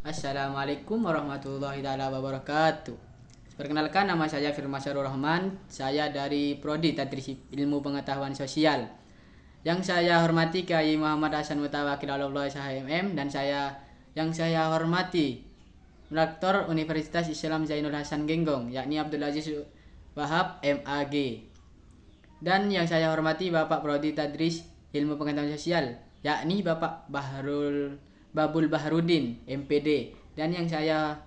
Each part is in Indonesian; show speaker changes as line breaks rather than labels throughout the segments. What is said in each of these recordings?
Assalamualaikum warahmatullahi wabarakatuh. Perkenalkan, nama saya Firman Syarul Rahman. Saya dari Prodi Tadris Ilmu Pengetahuan Sosial. Yang saya hormati Kiai Muhammad Hasan Mutawakil Allah SHMM, dan yang saya hormati Rektor Universitas Islam Zainul Hasan Genggong, yakni Abdul Aziz Wahab MAG. Dan yang saya hormati Bapak Prodi Tadris Ilmu Pengetahuan Sosial, yakni Bapak Babul Baharudin MPD. Dan yang saya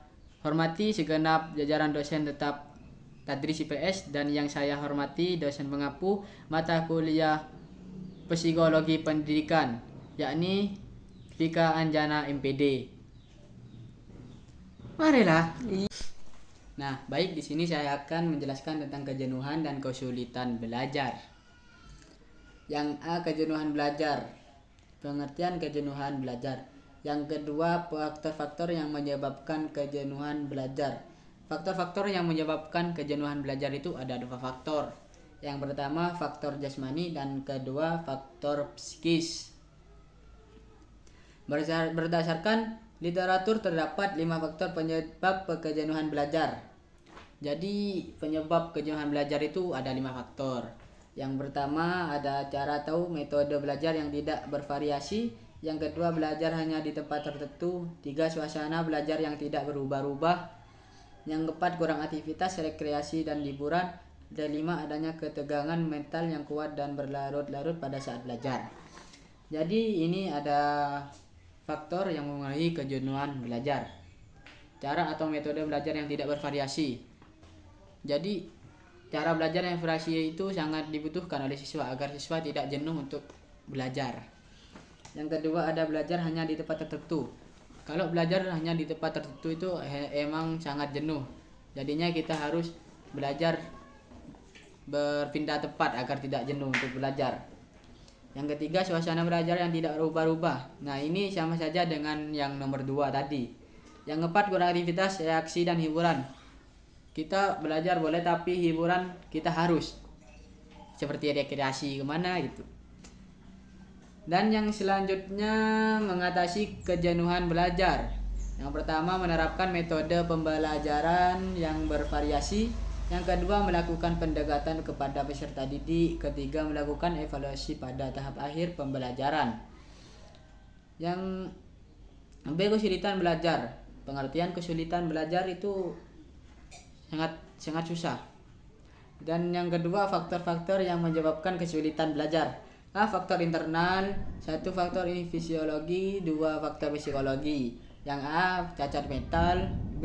hormati segenap jajaran dosen tetap Tadris IPS, dan yang saya hormati dosen pengampu mata kuliah Psikologi Pendidikan, yakni Vika Anjana MPD. Marilah. Nah, baik, di sini saya akan menjelaskan tentang kejenuhan dan kesulitan belajar. Yang A, kejenuhan belajar. Pengertian kejenuhan belajar. Yang kedua, faktor-faktor yang menyebabkan kejenuhan belajar. Faktor-faktor yang menyebabkan kejenuhan belajar itu ada 2 faktor. Yang pertama, faktor jasmani, dan kedua, faktor psikis. Berdasarkan literatur terdapat 5 faktor penyebab kejenuhan belajar. Jadi penyebab kejenuhan belajar itu ada 5 faktor. Yang pertama ada cara tahu metode belajar yang tidak bervariasi. Yang kedua, belajar hanya di tempat tertentu. 3, suasana belajar yang tidak berubah-ubah. Yang keempat, kurang aktivitas, rekreasi, dan hiburan. Dan 5, adanya ketegangan mental yang kuat dan berlarut-larut pada saat belajar. Jadi ini ada faktor yang mengenai kejenuhan belajar. Cara atau metode belajar yang tidak bervariasi. Jadi cara belajar yang bervariasi itu sangat dibutuhkan oleh siswa agar siswa tidak jenuh untuk belajar. Yang kedua, ada belajar hanya di tempat tertentu. Kalau belajar hanya di tempat tertentu itu emang sangat jenuh. Jadinya kita harus belajar berpindah tempat agar tidak jenuh untuk belajar. Yang ketiga, suasana belajar yang tidak berubah-ubah. Nah, ini sama saja dengan yang nomor 2 tadi. Yang keempat, kurang aktivitas, reaksi, dan hiburan. Kita belajar boleh, tapi hiburan kita harus. Seperti rekreasi kemana gitu. Dan yang selanjutnya, mengatasi kejenuhan belajar. Yang pertama, menerapkan metode pembelajaran yang bervariasi. Yang kedua, melakukan pendekatan kepada peserta didik. Ketiga, melakukan evaluasi pada tahap akhir pembelajaran. Yang B, kesulitan belajar. Pengertian kesulitan belajar itu sangat susah. Dan yang kedua, faktor-faktor yang menyebabkan kesulitan belajar. A, faktor internal. 1, faktor fisiologi. 2, faktor psikologi. Yang A, cacat mental. B,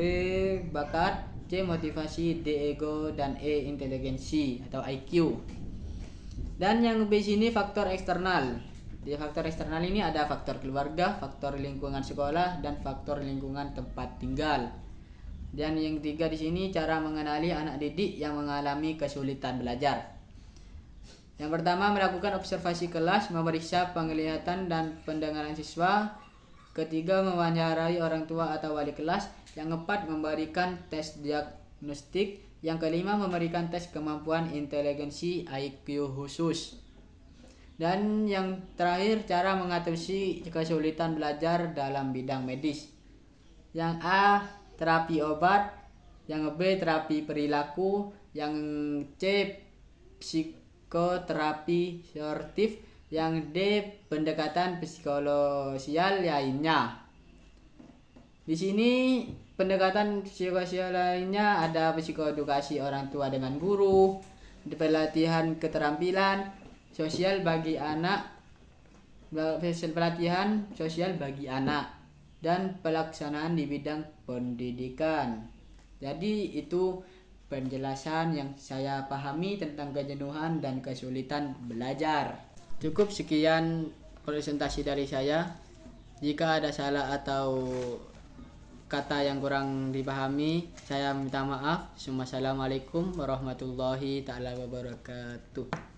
bakat. C, motivasi. D, ego. Dan E, inteligensi atau IQ. Dan yang B sini faktor eksternal. Di faktor eksternal ini ada faktor keluarga, faktor lingkungan sekolah, dan faktor lingkungan tempat tinggal. Dan yang 3 di sini, cara mengenali anak didik yang mengalami kesulitan belajar. Yang pertama, melakukan observasi kelas, memeriksa penglihatan dan pendengaran siswa. Ketiga, mewawancarai orang tua atau wali kelas. Yang keempat, memberikan tes diagnostik. Yang kelima, memberikan tes kemampuan inteligensi IQ khusus. Dan yang terakhir, cara mengatasi kesulitan belajar dalam bidang medis. Yang A, terapi obat. Yang B, terapi perilaku. Yang C, psikoterapi sportif. Yang D, pendekatan psikososial lainnya. Di sini pendekatan psikososial lainnya ada psikoedukasi orang tua dengan guru, pelatihan keterampilan sosial bagi anak, pelatihan sosial bagi anak, dan pelaksanaan di bidang pendidikan. Jadi itu penjelasan yang saya pahami tentang kejenuhan dan kesulitan belajar. Cukup sekian presentasi dari saya. Jika ada salah atau kata yang kurang dipahami, saya minta maaf. Assalamualaikum warahmatullahi wabarakatuh.